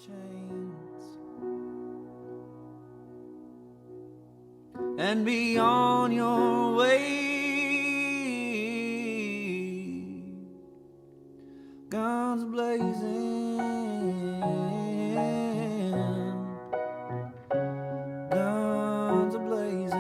chains and be on your way. Guns blazing, guns blazing.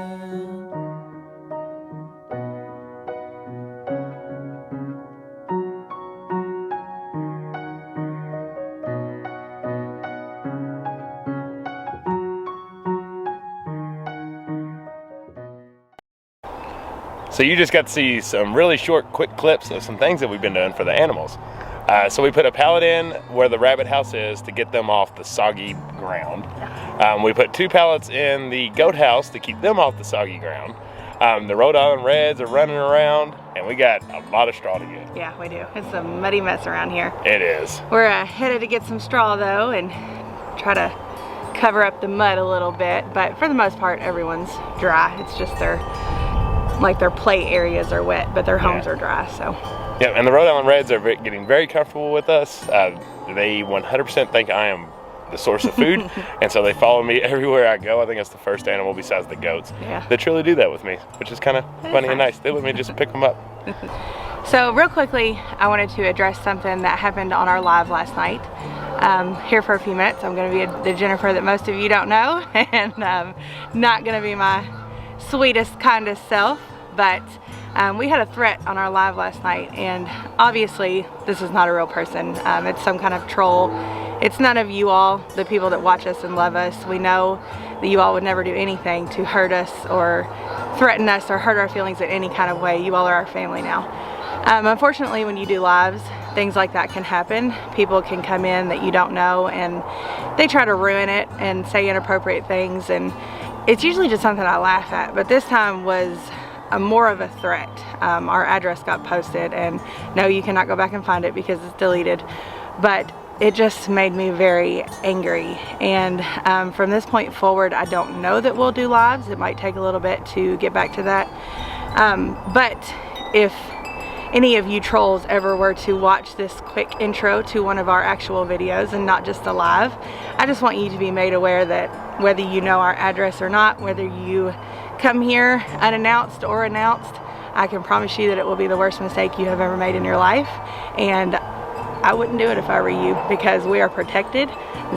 So you just got to see some really short, quick clips of some things that we've been doing for the animals. So we put a pallet in where the rabbit house is to get them off the soggy ground. We put 2 pallets in the goat house to keep them off the soggy ground. The Rhode Island Reds are running around, and we got a lot of straw to get. Yeah, we do. It's a muddy mess around here. It is. We're headed to get some straw though and try to cover up the mud a little bit, but for the most part everyone's dry. It's just their play areas are wet, but their homes are dry. So yeah, and the Rhode Island Reds are getting very comfortable with us. They 100% think I am the source of food, and so they follow me everywhere I go. I think it's the first animal besides the goats that truly do that with me, which is kind of funny and nice. They let me just pick them up. So real quickly, I wanted to address something that happened on our live last night. Here for a few minutes. I'm going to be the Jennifer that most of you don't know, and not going to be my sweetest, kindest self, but we had a threat on our live last night, and obviously this is not a real person. It's some kind of troll. It's none of you all, the people that watch us and love us. We know that you all would never do anything to hurt us or threaten us or hurt our feelings in any kind of way. You all are our family now. Unfortunately, when you do lives, things like that can happen. People can come in that you don't know, and they try to ruin it and say inappropriate things, and it's usually just something I laugh at, but this time was more of a threat. Our address got posted, and no, you cannot go back and find it because it's deleted, but it just made me very angry. And from this point forward, I don't know that we'll do lives. It might take a little bit to get back to that, but if any of you trolls ever were to watch this quick intro to one of our actual videos and not just a live, I just want you to be made aware that whether you know our address or not, whether you come here unannounced or announced, I can promise you that it will be the worst mistake you have ever made in your life, and I wouldn't do it if I were you, because we are protected.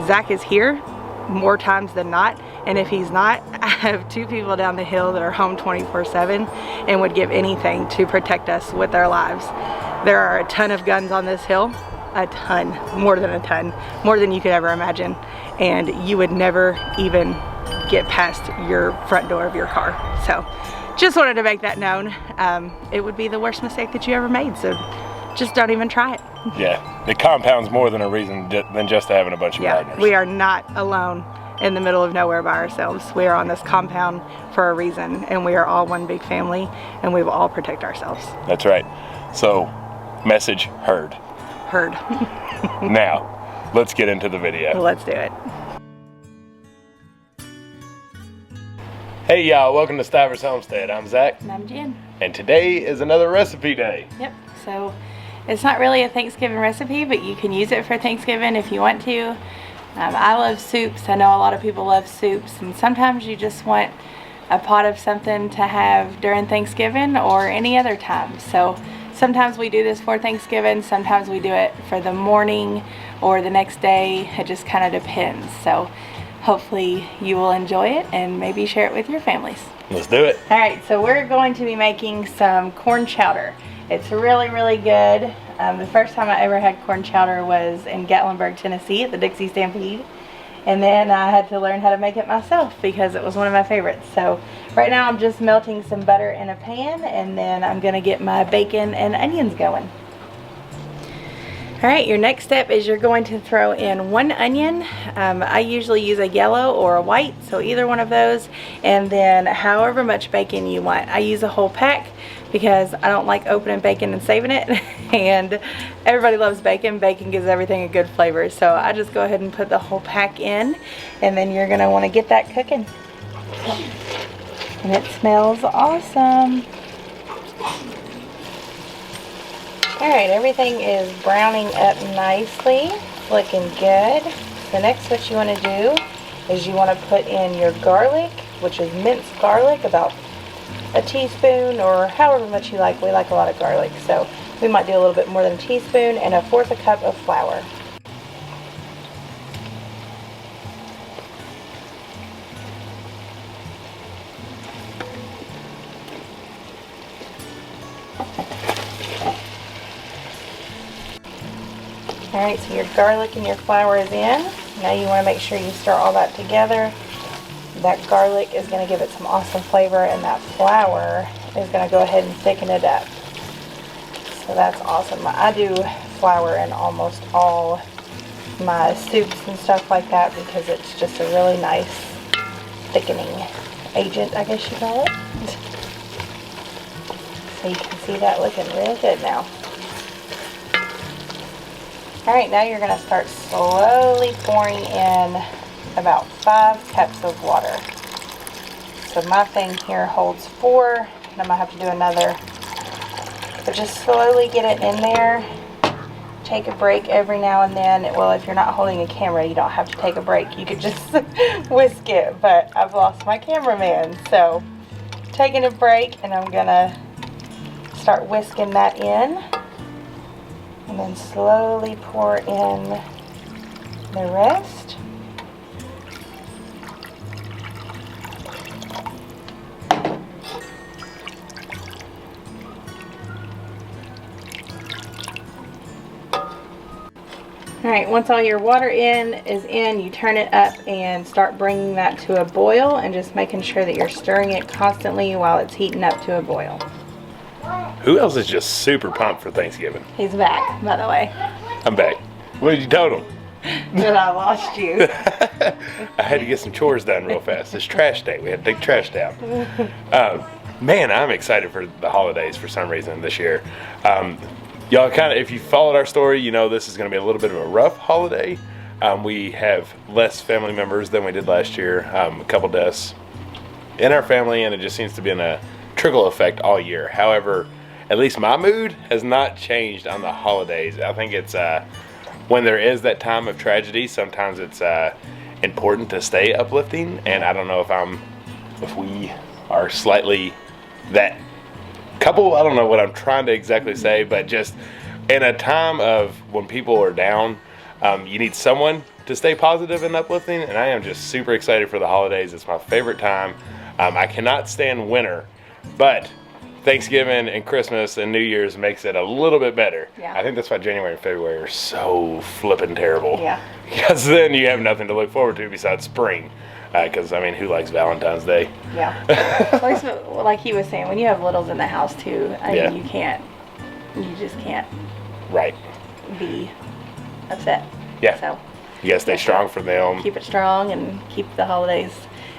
Zach is here more times than not, and if he's not, I have 2 people down the hill that are home 24/7 and would give anything to protect us with their lives. There are a ton of guns on this hill, a ton, more than a ton, more than you could ever imagine, and you would never even get past your front door of your car. So just wanted to make that known. It would be the worst mistake that you ever made, so just don't even try it. Yeah, the compound's more than a reason than just having a bunch of partners. We are not alone in the middle of nowhere by ourselves. We are on this compound for a reason, and we are all one big family, and we will all protect ourselves. That's right. So, message heard. Heard. Now, let's get into the video. Let's do it. Hey y'all, welcome to Stivers Homestead. I'm Zach. And I'm Jen. And today is another recipe day. Yep, so it's not really a Thanksgiving recipe, but you can use it for Thanksgiving if you want to. I love soups. I know a lot of people love soups, and sometimes you just want a pot of something to have during Thanksgiving or any other time. So sometimes we do this for Thanksgiving, sometimes we do it for the morning or the next day. It just kind of depends. So hopefully you will enjoy it and maybe share it with your families. Let's do it. All right, so we're going to be making some corn chowder. It's really, really good. The first time I ever had corn chowder was in Gatlinburg, Tennessee at the Dixie Stampede. And then I had to learn how to make it myself because it was one of my favorites. So right now I'm just melting some butter in a pan, and then I'm gonna get my bacon and onions going. All right, your next step is you're going to throw in 1 onion. I usually use a yellow or a white, so either one of those, and then however much bacon you want. I use a whole pack because I don't like opening bacon and saving it, and everybody loves bacon. Bacon gives everything a good flavor, so I just go ahead and put the whole pack in, and then you're gonna wanna get that cooking. And it smells awesome. Alright, everything is browning up nicely, looking good. So So next what you want to do is you want to put in your garlic, which is minced garlic, about a teaspoon or however much you like. We like a lot of garlic, so we might do a little bit more than a teaspoon, and 1/4 cup of flour. Alright, so your garlic and your flour is in. Now you want to make sure you stir all that together. That garlic is going to give it some awesome flavor, and that flour is going to go ahead and thicken it up. So that's awesome. I do flour in almost all my soups and stuff like that because it's just a really nice thickening agent, I guess you call it. So you can see that looking really good now. Alright, now you're going to start slowly pouring in about 5 cups of water. So my thing here holds 4, and I'm going to have to do another. But just slowly get it in there. Take a break every now and then. Well, if you're not holding a camera, you don't have to take a break. You could just whisk it, but I've lost my cameraman. So taking a break, and I'm going to start whisking that in. And then slowly pour in the rest. Alright, once all your water is in, you turn it up and start bringing that to a boil, and just making sure that you're stirring it constantly while it's heating up to a boil. Who else is just super pumped for Thanksgiving? He's back, by the way. I'm back. What did you tell him? That I lost you. I had to get some chores done real fast. It's trash day. We had to take trash down. Man, I'm excited for the holidays for some reason this year. Y'all kind of, if you followed our story, you know this is going to be a little bit of a rough holiday. We have less family members than we did last year. A couple deaths in our family, and it just seems to be in a trickle effect all year. However, at least my mood has not changed on the holidays. I think it's when there is that time of tragedy, sometimes it's important to stay uplifting, and I don't know if we are slightly that couple. I don't know what I'm trying to exactly say, but just in a time of when people are down, you need someone to stay positive and uplifting, and I am just super excited for the holidays. It's my favorite time. I cannot stand winter, but Thanksgiving and Christmas and New Year's makes it a little bit better. Yeah. I think that's why January and February are so flippin' terrible. Yeah. Because then you have nothing to look forward to besides spring. Because, I mean, who likes Valentine's Day? Yeah. Like he was saying, when you have littles in the house, too, I mean, Yeah. you just can't Right. be upset. Yeah. So You gotta stay strong for them. keep it strong and keep the holidays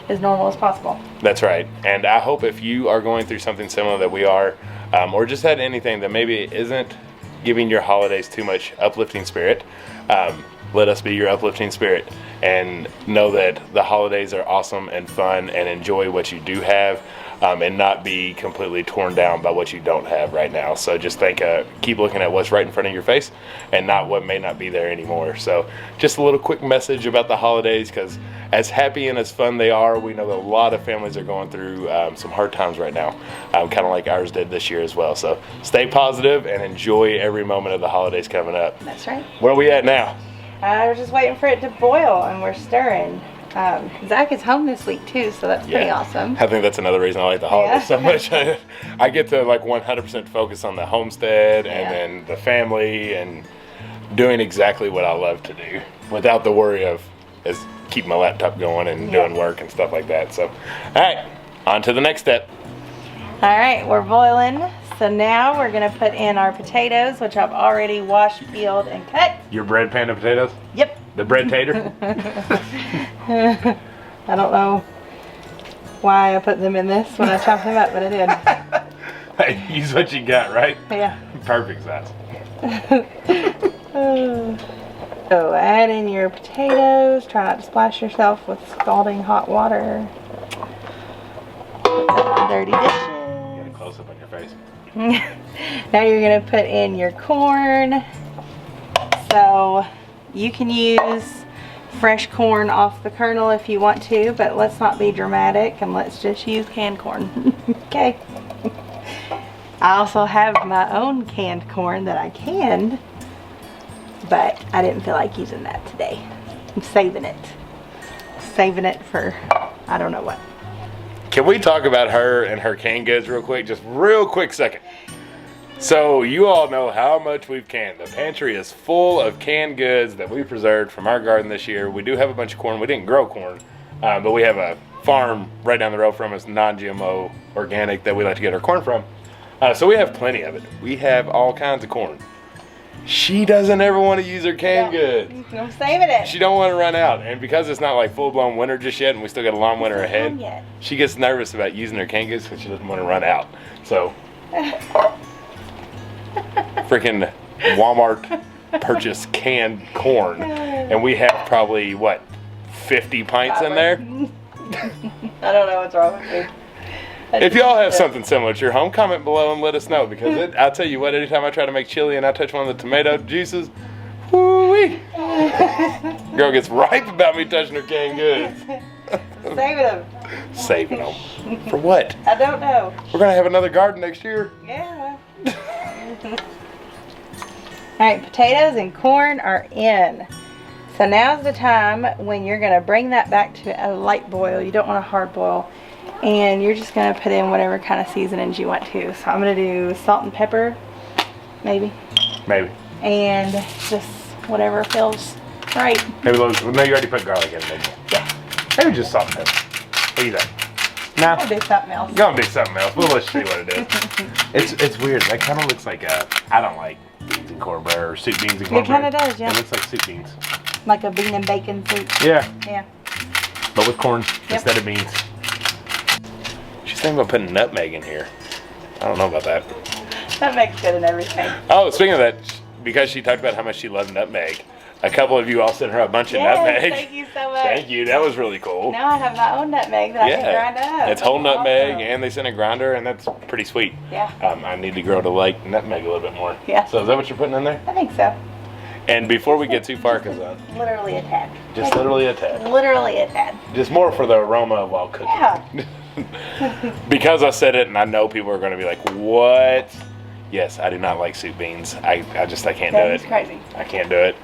as normal as possible. That's right. And I hope if you are going through something similar that we are, or just had anything that maybe isn't giving your holidays too much uplifting spirit, let us be your uplifting spirit, and know that the holidays are awesome and fun, and enjoy what you do have, and not be completely torn down by what you don't have right now. So just keep looking at what's right in front of your face and not what may not be there anymore. So just a little quick message about the holidays, because as happy and as fun they are, we know that a lot of families are going through some hard times right now, kind of like ours did this year as well. So stay positive and enjoy every moment of the holidays coming up. That's right. Where are we at now? We're just waiting for it to boil, and we're stirring. Zach is home this week too, so that's pretty awesome. I think that's another reason I like the holidays so much. I get to like 100% focus on the homestead and then the family and doing exactly what I love to do without the worry of keeping my laptop going and doing work and stuff like that. So, all right, on to the next step. All right, we're boiling. So now we're gonna put in our potatoes, which I've already washed, peeled, and cut. Your bread pan of potatoes? Yep. The bread tater? I don't know why I put them in this when I chopped them up, but I did. Hey, use what you got, right? Yeah. Perfect size. So add in your potatoes. Try not to splash yourself with scalding hot water. Put up the dirty dishes. Get a close up on your face. Now you're going to put in your corn. So you can use fresh corn off the kernel if you want to, but let's not be dramatic and let's just use canned corn. Okay. I also have my own canned corn that I canned, but I didn't feel like using that today. I'm saving it. Saving it for I don't know what. Can we talk about her and her canned goods real quick? Just real quick second. So you all know how much we've canned. The pantry is full of canned goods that we preserved from our garden this year. We do have a bunch of corn. We didn't grow corn, but we have a farm right down the road from us, non-GMO, organic, that we like to get our corn from. So we have plenty of it. We have all kinds of corn. She doesn't ever want to use her canned goods. I'm saving it. She don't want to run out, and because it's not like full-blown winter just yet, and we still got a long winter ahead, she gets nervous about using her canned goods because she doesn't want to run out. So, freaking Walmart purchased canned corn, and we have probably what, 50 pints in there. I don't know what's wrong with me. If y'all have something similar at your home, comment below and let us know, because I'll tell you what, anytime I try to make chili and I touch one of the tomato juices, woo-wee, girl gets ripe about me touching her canned goods. Saving them. Saving them. For what? I don't know. We're going to have another garden next year. Yeah. Alright, potatoes and corn are in. So now's the time when you're going to bring that back to a light boil. You don't want a hard boil. And you're just going to put in whatever kind of seasonings you want to. So I'm going to do salt and pepper, maybe. Maybe. And just whatever feels right. Maybe those, no, you already put garlic in, maybe. Yeah. Maybe just salt and pepper. What do you think? Nah. I'll do something else. Gonna do something else. We'll let's see what it is. It's weird. That kind of looks like I don't like beans and cornbread or soup beans and cornbread. It kind of does, yeah. It looks like soup beans. Like a bean and bacon soup. Yeah. Yeah. But with corn instead of beans. She's thinking about putting nutmeg in here. I don't know about that. That makes good in everything. Oh, speaking of that, because she talked about how much she loved nutmeg, a couple of you all sent her a bunch of nutmeg. Thank you so much. Thank you. That was really cool. Now I have my own nutmeg that I can grind up. It's whole nutmeg, Awesome. and they sent a grinder, and that's pretty sweet. Yeah. I need to grow to like nutmeg a little bit more. Yeah. So is that what you're putting in there? I think so. And before we get too far, because Literally a tad. just literally a tad. Literally a tad. Just more for the aroma while cooking. Yeah. Because I said it, and I know people are going to be like, what? Yes, I do not like soup beans. I can't do That's it. crazy. I can't do it.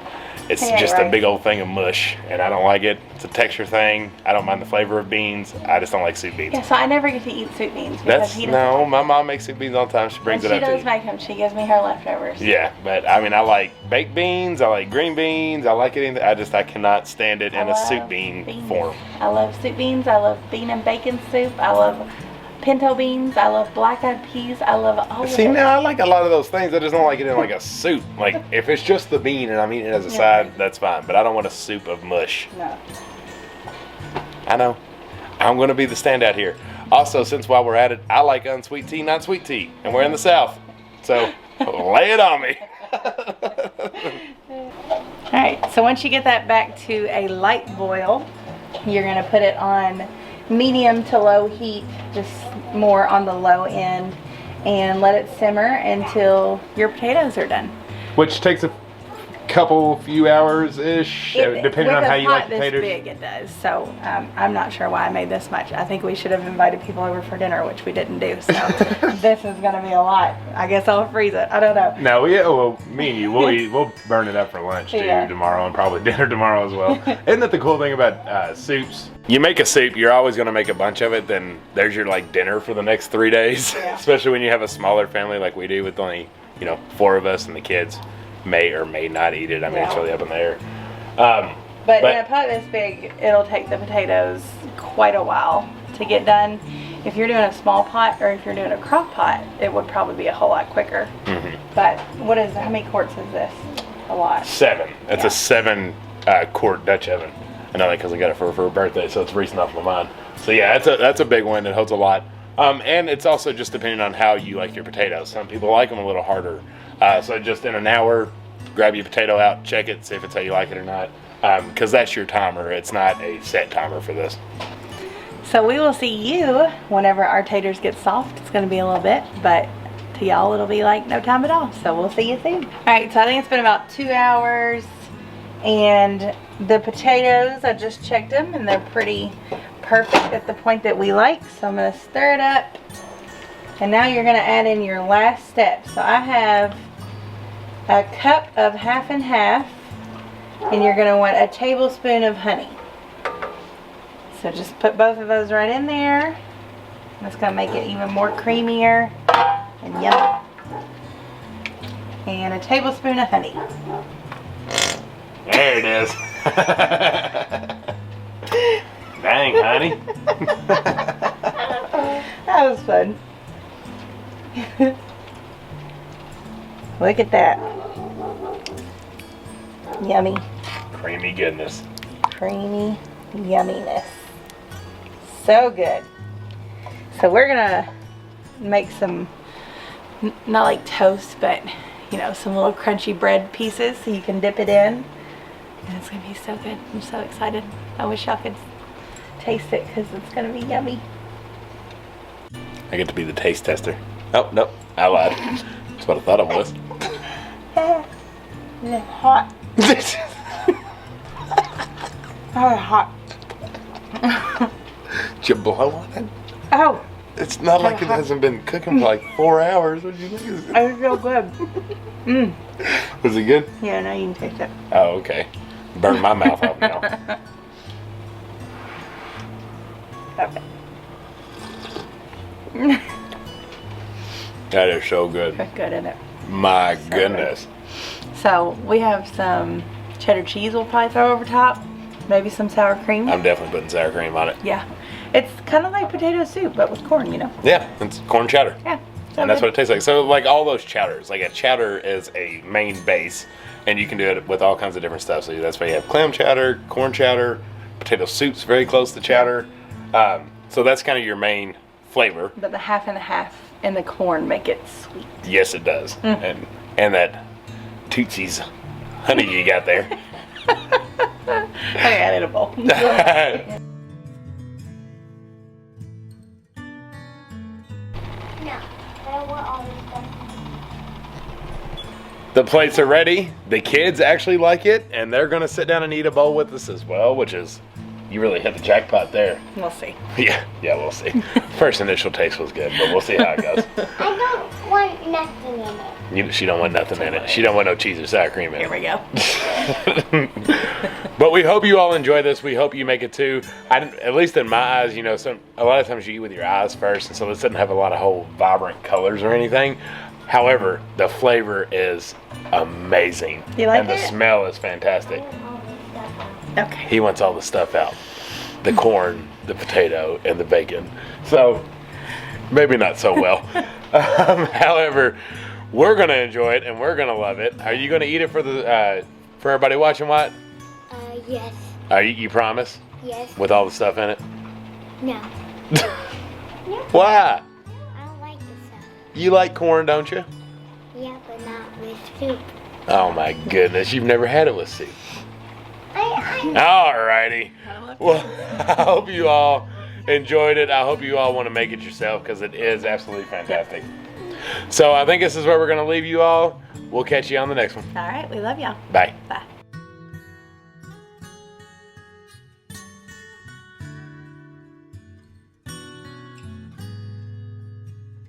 It's Yeah, just right. a big old thing of mush, and I don't like it. It's a texture thing. I don't mind the flavor of beans. I just don't like soup beans. Yeah, so I never get to eat soup beans because he doesn't. No, my mom makes soup beans all the time. She brings it She up to does you. make them. She gives me her leftovers. Yeah, but I mean, I like baked beans. I like green beans. I like it. I cannot stand it in a soup bean form. I love soup beans. I love bean and bacon soup. I love pinto beans. I love black-eyed peas. I love all of See, it. now I like a lot of those things. I just don't like it in like a soup. Like if it's just the bean and I'm eating it as a side, that's fine. But I don't want a soup of mush. No. I know. I'm going to be the standout here. Also, since while we're at it, I like unsweet tea, not sweet tea. And we're in the South. So, lay it on me. Alright, so once you get that back to a light boil, you're going to put it on medium to low heat, just more on the low end, and let it simmer until your potatoes are done. Which takes a few hours-ish, depending on how you like potatoes. This big it does, so I'm not sure why I made this much. I think we should have invited people over for dinner, which we didn't do, so this is going to be a lot. I guess I'll freeze it. I don't know. No, well, me and you, we'll burn it up for lunch too tomorrow, and probably dinner tomorrow as well. Isn't that the cool thing about soups? You make a soup, you're always going to make a bunch of it, then there's your like dinner for the next 3 days. Yeah. Especially when you have a smaller family like we do with only 4 of us, and the kids may or may not eat it. I mean, it's really up in the air. But in a pot this big, it'll take the potatoes quite a while to get done. If you're doing a small pot or if you're doing a crock pot, it would probably be a whole lot quicker. But how many quarts is this? A lot. 7. It's a 7 quart Dutch oven. I know that because I got it for her birthday, so it's recent off my mind. So yeah, that's a big one. It holds a lot. And it's also just depending on how you like your potatoes. Some people like them a little harder. So just in an hour, grab your potato out, check it, see if it's how you like it or not. Because that's your timer. It's not a set timer for this. So we will see you whenever our taters get soft. It's going to be a little bit, but to y'all it'll be like no time at all. So we'll see you soon. Alright, so I think it's been about 2 hours And the potatoes, I just checked them and they're pretty perfect at the point that we like. So I'm gonna stir it up. And now you're gonna add in your last step. So I have a cup of half and half, and you're gonna want a tablespoon of honey. So just put both of those right in there. That's gonna make it even more creamier and yummy. And a tablespoon of honey. There it is. Dang, honey. That was fun. Look at that. Yummy. Creamy goodness. Creamy yumminess. So good. So we're gonna make some, not like toast, but you know, some little crunchy bread pieces so you can dip it in. And it's gonna be so good. I'm so excited. I wish y'all could taste it because it's gonna be yummy. I get to be the taste tester. Oh, nope, I lied. That's what I thought it was. It's hot. Oh, hot. Did you blow on it? Oh, It's not like it hasn't been cooking for like 4 hours. What do you think? it was so good. Mmm. Was it good? Yeah, now you can taste it. Oh, okay. Burn my mouth off now. Okay. That is so good. That's good, isn't it? My goodness. So we have some cheddar cheese we'll probably throw over top. Maybe some sour cream. I'm definitely putting sour cream on it. Yeah. It's kind of like potato soup, but with corn, you know? Yeah, it's corn chowder. Yeah. And that's what it tastes like. So like all those chowders, like a chowder is a main base, and you can do it with all kinds of different stuff. So that's why you have clam chowder, corn chowder, potato soup's very close to chowder. So that's kind of your main flavor. But the half and a half and the corn make it sweet. Yes, it does. And that Tootsie's honey you got there. I added a bowl. No, I don't want all this stuff. The plates are ready. The kids actually like it, and they're gonna sit down and eat a bowl with us as well, which is, you really hit the jackpot there. We'll see. Yeah, we'll see. First initial taste was good, but we'll see how it goes. I don't want nothing in it. She don't want nothing in it. She don't want no cheese or sour cream in Here it. we go. But we hope you all enjoy this. We hope you make it too. At least in my eyes, you know, a lot of times you eat with your eyes first, and so this doesn't have a lot of whole vibrant colors or anything. However, the flavor is amazing. You like and the it? smell is fantastic. All this stuff on. Okay. He wants all the stuff out. The corn, the potato, and the bacon. So, maybe not so well. However, we're going to enjoy it and we're going to love it. Are you going to eat it for everybody watching, What? Yes. You promise? Yes. With all the stuff in it? No. Why? I don't like this stuff. You like corn, don't you? Yeah, but not with soup. Oh my goodness, you've never had it with soup. I Alrighty. Well, I hope you all enjoyed it. I hope you all want to make it yourself because it is absolutely fantastic. So I think this is where we're going to leave you all. We'll catch you on the next one. All right. We love y'all. Bye. Bye.